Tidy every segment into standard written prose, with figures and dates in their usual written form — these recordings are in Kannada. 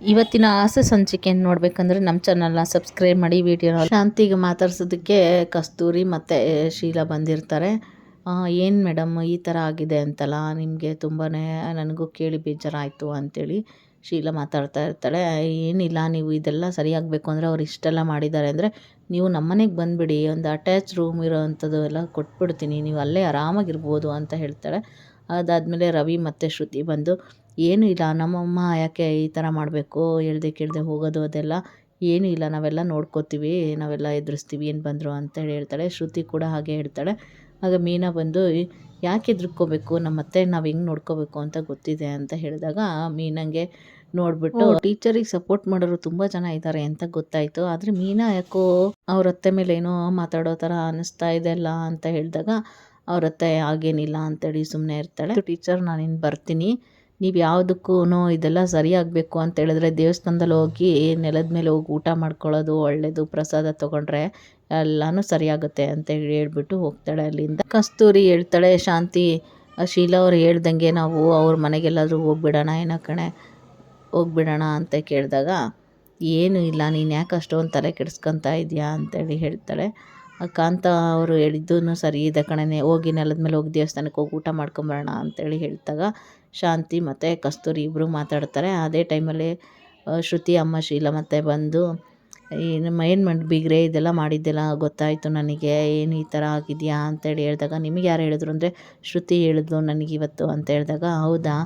ಇವತ್ತಿನ ಆಸೆ ಸಂಚಿಕೆಯನ್ನು ನೋಡಬೇಕಂದ್ರೆ ನಮ್ಮ ಚಾನಲ್ನ ಸಬ್ಸ್ಕ್ರೈಬ್ ಮಾಡಿ. ವಿಡಿಯೋನ ಶಾಂತಿಗೆ ಮಾತಾಡ್ಸೋದಕ್ಕೆ ಕಸ್ತೂರಿ ಮತ್ತು ಶೀಲಾ ಬಂದಿರ್ತಾರೆ. ಏನು ಮೇಡಮ್ ಈ ಥರ ಆಗಿದೆ ಅಂತಲ್ಲ, ನಿಮಗೆ ತುಂಬಾ ನನಗೂ ಕೇಳಿ ಬೇಜಾರಾಯಿತು ಅಂಥೇಳಿ ಶೀಲಾ ಮಾತಾಡ್ತಾ ಇರ್ತಾಳೆ. ಏನಿಲ್ಲ, ನೀವು ಇದೆಲ್ಲ ಸರಿಯಾಗಬೇಕು ಅಂದರೆ ಅವ್ರು ಇಷ್ಟೆಲ್ಲ ಮಾಡಿದ್ದಾರೆ ಅಂದರೆ ನೀವು ನಮ್ಮನೆಗೆ ಬಂದುಬಿಡಿ, ಒಂದು ಅಟ್ಯಾಚ್ ರೂಮ್ ಇರೋ ಅಂಥದ್ದು ಎಲ್ಲ ಕೊಟ್ಬಿಡ್ತೀನಿ, ನೀವು ಅಲ್ಲೇ ಆರಾಮಾಗಿರ್ಬೋದು ಅಂತ ಹೇಳ್ತಾಳೆ. ಅದಾದಮೇಲೆ ರವಿ ಮತ್ತು ಶ್ರುತಿ ಬಂದು, ಏನೂ ಇಲ್ಲ ನಮ್ಮಮ್ಮ ಯಾಕೆ ಈ ಥರ ಮಾಡಬೇಕು, ಹೇಳ್ದೆ ಕೇಳದೆ ಹೋಗೋದು ಅದೆಲ್ಲ ಏನೂ ಇಲ್ಲ, ನಾವೆಲ್ಲ ನೋಡ್ಕೋತೀವಿ, ನಾವೆಲ್ಲ ಎದುರಿಸ್ತೀವಿ ಏನು ಬಂದರು ಅಂತೇಳಿ ಹೇಳ್ತಾಳೆ. ಶ್ರುತಿ ಕೂಡ ಹಾಗೆ ಹೇಳ್ತಾಳೆ. ಆಗ ಮೀನಾ ಬಂದು, ಯಾಕೆ ಹೆದರ್ಕೋಬೇಕು, ನಮ್ಮ ಅತ್ತೆ ನಾವು ಹೆಂಗೆ ನೋಡ್ಕೋಬೇಕು ಅಂತ ಗೊತ್ತಿದೆ ಅಂತ ಹೇಳಿದಾಗ ಮೀನಂಗೆ ನೋಡಿಬಿಟ್ಟು ಟೀಚರಿಗೆ ಸಪೋರ್ಟ್ ಮಾಡೋರು ತುಂಬ ಜನ ಇದ್ದಾರೆ ಅಂತ ಗೊತ್ತಾಯಿತು. ಆದರೆ ಮೀನಾ ಯಾಕೋ ಅವ್ರ ಅತ್ತೆ ಮೇಲೆ ಏನೋ ಮಾತಾಡೋ ಥರ ಅನ್ನಿಸ್ತಾ ಇದೆಲ್ಲ ಅಂತ ಹೇಳಿದಾಗ ಅವ್ರ ಅತ್ತೆ ಹಾಗೇನಿಲ್ಲ ಅಂತೇಳಿ ಸುಮ್ಮನೆ ಇರ್ತಾಳೆ. ಟೀಚರ್ ನಾನಿನ್ನು ಬರ್ತೀನಿ, ನೀವು ಯಾವುದಕ್ಕೂ ಇದೆಲ್ಲ ಸರಿಯಾಗಬೇಕು ಅಂತ ಹೇಳಿದ್ರೆ ದೇವಸ್ಥಾನದಲ್ಲಿ ಹೋಗಿ ನೆಲದ ಮೇಲೆ ಹೋಗಿ ಊಟ ಮಾಡ್ಕೊಳ್ಳೋದು ಒಳ್ಳೆಯದು, ಪ್ರಸಾದ ತೊಗೊಂಡ್ರೆ ಎಲ್ಲನೂ ಸರಿಯಾಗುತ್ತೆ ಅಂತ ಹೇಳ್ಬಿಟ್ಟು ಹೋಗ್ತಾಳೆ ಅಲ್ಲಿಂದ. ಕಸ್ತೂರಿ ಹೇಳ್ತಾಳೆ, ಶಾಂತಿ ಶೀಲಾ ಅವ್ರು ಹೇಳ್ದಂಗೆ ನಾವು ಅವ್ರ ಮನೆಗೆಲ್ಲಾದರೂ ಹೋಗ್ಬಿಡೋಣ ಏನೋ ಕಣೆ, ಹೋಗ್ಬಿಡೋಣ ಅಂತ ಕೇಳಿದಾಗ ಏನೂ ಇಲ್ಲ, ನೀನು ಯಾಕೆ ಅಷ್ಟೊಂದು ತಲೆ ಕೆಡಿಸ್ಕೊತಾ ಇದೆಯಾ ಅಂತೇಳಿ ಹೇಳ್ತಾಳೆ. ಕಾಂತ ಅವರು ಹೇಳಿದ್ದೂ ಸರಿ ಇದೆ ಕಣೆ, ಹೋಗಿ ನೆಲದ ಮೇಲೆ ಹೋಗಿ ದೇವಸ್ಥಾನಕ್ಕೆ ಹೋಗಿ ಊಟ ಮಾಡ್ಕೊಂಬರೋಣ ಅಂತೇಳಿ ಹೇಳಿದಾಗ ಶಾಂತಿ ಮತ್ತು ಕಸ್ತೂರಿ ಇಬ್ಬರು ಮಾತಾಡ್ತಾರೆ. ಅದೇ ಟೈಮಲ್ಲಿ ಶ್ರುತಿ ಅಮ್ಮ ಶೀಲಾ ಮತ್ತೆ ಬಂದು, ಏನು ಮಾಡಿ ಬೀಗ್ರೆ ಇದೆಲ್ಲ ಮಾಡಿದ್ದೆಲ್ಲ ಗೊತ್ತಾಯಿತು ನನಗೆ, ಏನು ಈ ಥರ ಆಗಿದೆಯಾ ಅಂತೇಳಿ ಹೇಳಿದಾಗ ನಿಮಗೆ ಯಾರು ಹೇಳಿದ್ರು ಅಂದರೆ ಶ್ರುತಿ ಹೇಳಿದ್ಲು ನನಗಿವತ್ತು ಅಂತ ಹೇಳಿದಾಗ, ಹೌದಾ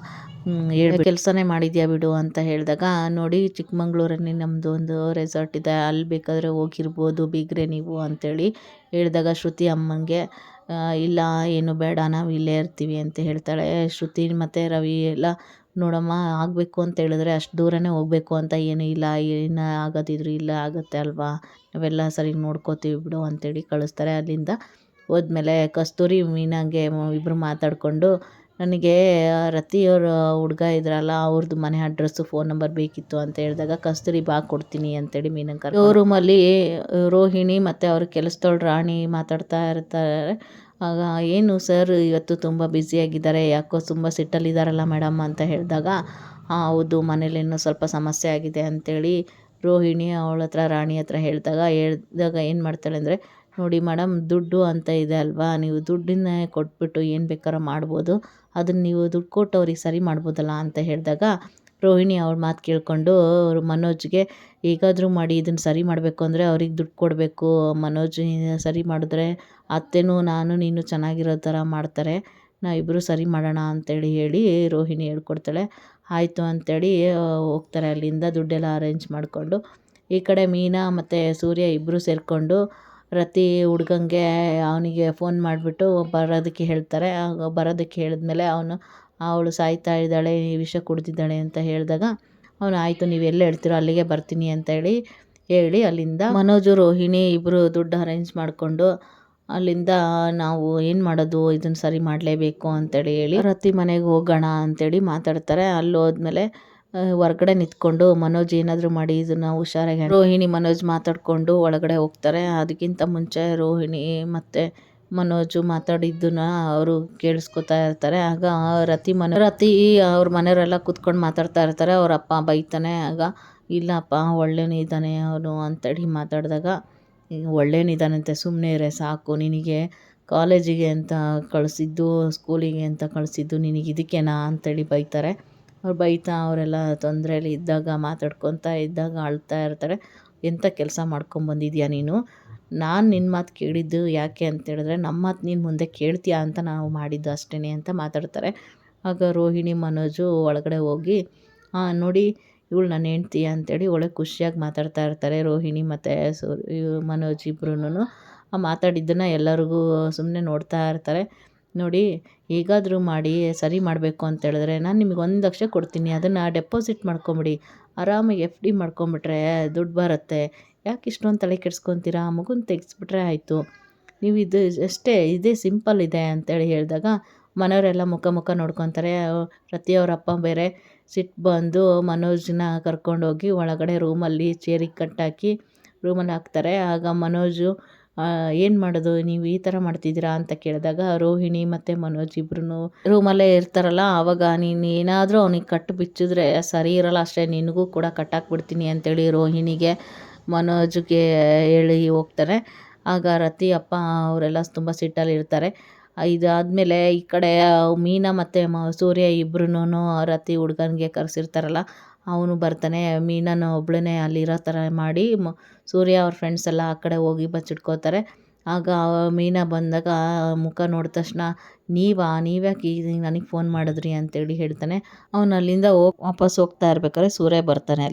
ಕೆಲಸನೇ ಮಾಡಿದ್ಯಾ ಬಿಡು ಅಂತ ಹೇಳಿದಾಗ, ನೋಡಿ ಚಿಕ್ಕಮಂಗ್ಳೂರಲ್ಲಿ ನಮ್ಮದು ಒಂದು ರೆಸಾರ್ಟ್ ಇದೆ, ಅಲ್ಲಿ ಬೇಕಾದರೆ ಹೋಗಿರ್ಬೋದು ಬೀಗ್ರೆ ನೀವು ಅಂತೇಳಿ ಹೇಳಿದಾಗ ಶ್ರುತಿ ಅಮ್ಮಂಗೆ, ಇಲ್ಲ ಏನು ಬೇಡ ನಾವು ಇಲ್ಲೇ ಇರ್ತೀವಿ ಅಂತ ಹೇಳ್ತಾಳೆ. ಶ್ರುತಿ ಮತ್ತು ರವಿ ಎಲ್ಲ, ನೋಡಮ್ಮ ಆಗಬೇಕು ಅಂತ ಹೇಳಿದ್ರೆ ಅಷ್ಟು ದೂರನೇ ಹೋಗಬೇಕು ಅಂತ ಏನೂ ಇಲ್ಲ, ಏನು ಆಗೋದಿದ್ರು ಇಲ್ಲ ಆಗುತ್ತೆ ಅಲ್ವಾ, ನಾವೆಲ್ಲ ಸರಿ ನೋಡ್ಕೋತೀವಿ ಬಿಡು ಅಂತೇಳಿ ಕಳಿಸ್ತಾರೆ. ಅಲ್ಲಿಂದ ಹೋದ್ಮೇಲೆ ಕಸ್ತೂರಿ ಮೀನಾಗೆ ಇಬ್ಬರು ಮಾತಾಡಿಕೊಂಡು, ನನಗೆ ರತಿಯವ್ರ ಹುಡುಗ ಇದ್ರಲ್ಲ ಅವ್ರದ್ದು ಮನೆ ಅಡ್ರೆಸ್ಸು ಫೋನ್ ನಂಬರ್ ಬೇಕಿತ್ತು ಅಂತ ಹೇಳಿದಾಗ ಕಸ್ತೂರಿ ಬಾ ಕೊಡ್ತೀನಿ ಅಂತೇಳಿ ಮೀನಂಗೆ ರೂಮಲ್ಲಿ ರೋಹಿಣಿ ಮತ್ತು ಅವ್ರ ಕೆಲಸದವಳು ರಾಣಿ ಮಾತಾಡ್ತಾ ಇರ್ತಾರೆ. ಆಗ ಏನು ಸರ್ ಇವತ್ತು ತುಂಬ ಬ್ಯುಸಿಯಾಗಿದ್ದಾರೆ, ಯಾಕೋ ತುಂಬ ಸಿಟ್ಟಲ್ಲಿದ್ದಾರಲ್ಲ ಮೇಡಮ್ ಅಂತ ಹೇಳಿದಾಗ, ಹೌದು ಮನೇಲೇನೋ ಸ್ವಲ್ಪ ಸಮಸ್ಯೆ ಆಗಿದೆ ಅಂಥೇಳಿ ರೋಹಿಣಿ ಅವಳ ಹತ್ರ ರಾಣಿ ಹತ್ರ ಹೇಳಿದಾಗ ಏನು ಮಾಡ್ತಾಳೆ ಅಂದರೆ, ನೋಡಿ ಮೇಡಮ್ ದುಡ್ಡು ಅಂತ ಇದೆ ಅಲ್ವಾ, ನೀವು ದುಡ್ಡನ್ನ ಕೊಟ್ಬಿಟ್ಟು ಏನು ಬೇಕಾದ್ರೂ ಮಾಡ್ಬೋದು, ಅದನ್ನು ನೀವು ದುಡ್ಡು ಕೊಟ್ಟು ಅವ್ರಿಗೆ ಸರಿ ಮಾಡ್ಬೋದಲ್ಲ ಅಂತ ಹೇಳಿದಾಗ ರೋಹಿಣಿ ಅವ್ರ ಮಾತು ಕೇಳಿಕೊಂಡು ಮನೋಜ್ಗೆ, ಹೇಗಾದರೂ ಮಾಡಿ ಇದನ್ನು ಸರಿ ಮಾಡಬೇಕು ಅಂದರೆ ಅವ್ರಿಗೆ ದುಡ್ಡು ಕೊಡಬೇಕು, ಮನೋಜ್ ಸರಿ ಮಾಡಿದ್ರೆ ಅತ್ತೆನೂ ನಾನು ನೀನು ಚೆನ್ನಾಗಿರೋ ಥರ ಮಾಡ್ತಾರೆ, ನಾವಿಬ್ಬರು ಸರಿ ಮಾಡೋಣ ಅಂತೇಳಿ ಹೇಳಿ ರೋಹಿಣಿ ಹೇಳ್ಕೊಡ್ತಾಳೆ. ಆಯಿತು ಅಂಥೇಳಿ ಹೋಗ್ತಾರೆ ಅಲ್ಲಿಂದ ದುಡ್ಡೆಲ್ಲ ಅರೇಂಜ್ ಮಾಡಿಕೊಂಡು. ಈ ಕಡೆ ಮೀನಾ ಮತ್ತು ಸೂರ್ಯ ಇಬ್ಬರು ಸೇರಿಕೊಂಡು ರತಿ ಹುಡ್ಗಂಗೆ ಅವನಿಗೆ ಫೋನ್ ಮಾಡಿಬಿಟ್ಟು ಬರೋದಕ್ಕೆ ಹೇಳ್ತಾರೆ. ಬರೋದಕ್ಕೆ ಹೇಳಿದ್ಮೇಲೆ ಅವಳು ಸಾಯ್ತಾ ಇದ್ದಾಳೆ, ವಿಷ ಕುಡ್ದಿದ್ದಾಳೆ ಅಂತ ಹೇಳಿದಾಗ ಅವನು ಆಯಿತು ನೀವು ಎಲ್ಲಿ ಹೇಳ್ತೀರೋ ಅಲ್ಲಿಗೆ ಬರ್ತೀನಿ ಅಂತ ಹೇಳಿ ಅಲ್ಲಿಂದ ಮನೋಜು ರೋಹಿಣಿ ಇಬ್ಬರು ದುಡ್ಡು ಅರೇಂಜ್ ಮಾಡಿಕೊಂಡು ಅಲ್ಲಿಂದ ನಾವು ಏನು ಮಾಡೋದು ಇದನ್ನು ಸರಿ ಮಾಡಲೇಬೇಕು ಅಂತೇಳಿ ಹೇಳಿ ರತಿ ಮನೆಗೆ ಹೋಗೋಣ ಅಂತೇಳಿ ಮಾತಾಡ್ತಾರೆ. ಅಲ್ಲಿ ಹೋದ್ಮೇಲೆ ಹೊರ್ಗಡೆ ನಿಂತ್ಕೊಂಡು ಮನೋಜ್ ಏನಾದರೂ ಮಾಡಿ ಇದನ್ನು ಹುಷಾರಾಗಿ ರೋಹಿಣಿ ಮನೋಜ್ ಮಾತಾಡಿಕೊಂಡು ಒಳಗಡೆ ಹೋಗ್ತಾರೆ. ಅದಕ್ಕಿಂತ ಮುಂಚೆ ರೋಹಿಣಿ ಮತ್ತು ಮನೋಜು ಮಾತಾಡಿದ್ದನ್ನ ಅವರು ಕೇಳಿಸ್ಕೊತಾ ಇರ್ತಾರೆ. ಆಗ ರತಿ ಅವ್ರ ಮನೆಯವರೆಲ್ಲ ಕೂತ್ಕೊಂಡು ಮಾತಾಡ್ತಾ ಇರ್ತಾರೆ. ಅವ್ರ ಅಪ್ಪ ಬೈತಾನೆ. ಆಗ ಇಲ್ಲಪ್ಪ ಒಳ್ಳೆಯನಿದ್ದಾನೆ ಅವನು ಅಂತೇಳಿ ಮಾತಾಡಿದಾಗ, ಒಳ್ಳೆಯನಿದ್ದಾನಂತೆ ಸುಮ್ಮನೆ ಇರೆ ಸಾಕು, ನಿನಗೆ ಕಾಲೇಜಿಗೆ ಅಂತ ಕಳಿಸಿದ್ದು ಸ್ಕೂಲಿಗೆ ಅಂತ ಕಳಿಸಿದ್ದು ನಿನಗೆ ಇದಕ್ಕೇನಾ ಅಂತೇಳಿ ಬೈತಾರೆ. ಅವ್ರು ಬೈತಾ ಅವರೆಲ್ಲ ತೊಂದರೆಯಲ್ಲಿ ಇದ್ದಾಗ ಮಾತಾಡ್ಕೊತಾ ಇದ್ದಾಗ ಅಳ್ತಾ ಇರ್ತಾರೆ. ಎಂಥ ಕೆಲಸ ಮಾಡ್ಕೊಂಬಂದಿದ್ಯಾ ನೀನು, ನಾನು ನಿನ್ನ ಮಾತು ಕೇಳಿದ್ದು ಯಾಕೆ ಅಂತೇಳಿದ್ರೆ ನಮ್ಮ ಮಾತು ನೀನು ಮುಂದೆ ಕೇಳ್ತೀಯಾ ಅಂತ ನಾವು ಮಾಡಿದ್ದು ಅಷ್ಟೇ ಅಂತ ಮಾತಾಡ್ತಾರೆ. ಆಗ ರೋಹಿಣಿ ಮನೋಜು ಒಳಗಡೆ ಹೋಗಿ, ನೋಡಿ ಇವಳು ನನ್ನ ಹೆಂಡ್ತಿ ಅಂತೇಳಿ ಒಳ್ಳೆ ಖುಷಿಯಾಗಿ ಮಾತಾಡ್ತಾ ಇರ್ತಾರೆ. ರೋಹಿಣಿ ಮತ್ತು ಮನೋಜ್ ಇಬ್ರೂ ಮಾತಾಡಿದ್ದನ್ನು ಎಲ್ಲರಿಗೂ ಸುಮ್ಮನೆ ನೋಡ್ತಾ ಇರ್ತಾರೆ. ನೋಡಿ ಹೇಗಾದರೂ ಮಾಡಿ ಸರಿ ಮಾಡಬೇಕು ಅಂತೇಳಿದ್ರೆ ನಾನು ನಿಮಗೆ 1 ಲಕ್ಷ ಕೊಡ್ತೀನಿ, ಅದನ್ನು ಡೆಪಾಸಿಟ್ ಮಾಡ್ಕೊಂಬಿಡಿ, ಆರಾಮಾಗಿ FD ಮಾಡ್ಕೊಂಬಿಟ್ರೆ ದುಡ್ಡು ಬರುತ್ತೆ, ಯಾಕೆ ಇಷ್ಟೊಂದು ತಲೆ ಕೆಡಿಸ್ಕೊತೀರಾ, ಮಗುನ ತೆಗೆಸ್ಬಿಟ್ರೆ ಆಯಿತು, ನೀವು ಇದು ಅಷ್ಟೇ, ಇದೇ ಸಿಂಪಲ್ ಇದೆ ಅಂತೇಳಿ ಹೇಳಿದಾಗ ಮನೆಯವರೆಲ್ಲ ಮುಖ ನೋಡ್ಕೊತಾರೆ. ರತಿಯವ್ರ ಅಪ್ಪ ಬೇರೆ ಸಿಟ್ಟು ಬಂದು ಮನೋಜನ್ನ ಕರ್ಕೊಂಡೋಗಿ ಒಳಗಡೆ ರೂಮಲ್ಲಿ ಚೇರಿಗೆ ಕಟ್ಟಾಕಿ ರೂಮಲ್ಲಿ ಹಾಕ್ತಾರೆ. ಆಗ ಮನೋಜು ಏನು ಮಾಡೋದು ನೀವು ಈ ಥರ ಮಾಡ್ತಿದ್ದೀರಾ ಅಂತ ಕೇಳಿದಾಗ ರೋಹಿಣಿ ಮತ್ತು ಮನೋಜ್ ಇಬ್ರು ರೂಮಲ್ಲೇ ಇರ್ತಾರಲ್ಲ, ಆವಾಗ ನೀನು ಏನಾದರೂ ಅವನಿಗೆ ಕಟ್ಟು ಬಿಚ್ಚಿದ್ರೆ ಸರಿ ಇರಲ್ಲ, ಅಷ್ಟೇ ನಿನಗೂ ಕೂಡ ಕಟ್ಟಾಕ್ಬಿಡ್ತೀನಿ ಅಂತೇಳಿ ರೋಹಿಣಿಗೆ ಮನೋಜ್ಗೆ ಹೇಳಿ ಹೋಗ್ತಾರೆ. ಆಗ ರತಿ ಅಪ್ಪ ಅವರೆಲ್ಲ ತುಂಬ ಸಿಟ್ಟಲ್ಲಿ ಇರ್ತಾರೆ. ಇದಾದಮೇಲೆ ಈ ಕಡೆ ಮೀನಾ ಮತ್ತು ಸೂರ್ಯ ಇಬ್ರು ರತಿ ಹುಡ್ಗನಿಗೆ ಕರೆಸಿರ್ತಾರಲ್ಲ, ಅವನು ಬರ್ತಾನೆ. ಮೀನಾನ ಒಬ್ಬಳೇ ಅಲ್ಲಿರೋ ಥರ ಮಾಡಿ ಸೂರ್ಯ ಅವ್ರ ಫ್ರೆಂಡ್ಸ್ ಎಲ್ಲ ಆ ಕಡೆ ಹೋಗಿ ಬಚ್ಚಿಟ್ಕೋತಾರೆ. ಆಗ ಮೀನಾ ಬಂದಾಗ ಮುಖ ನೋಡಿದ ತಕ್ಷಣ ನೀವ್ಯಾಕೆ ಈಗ ನನಗೆ ಫೋನ್ ಮಾಡಿದ್ರಿ ಅಂತೇಳಿ ಹೇಳ್ತಾನೆ. ಅವನು ಅಲ್ಲಿಂದ ವಾಪಸ್ ಹೋಗ್ತಾ ಇರ್ಬೇಕಾದ್ರೆ ಸೂರ್ಯ ಬರ್ತಾನೆ.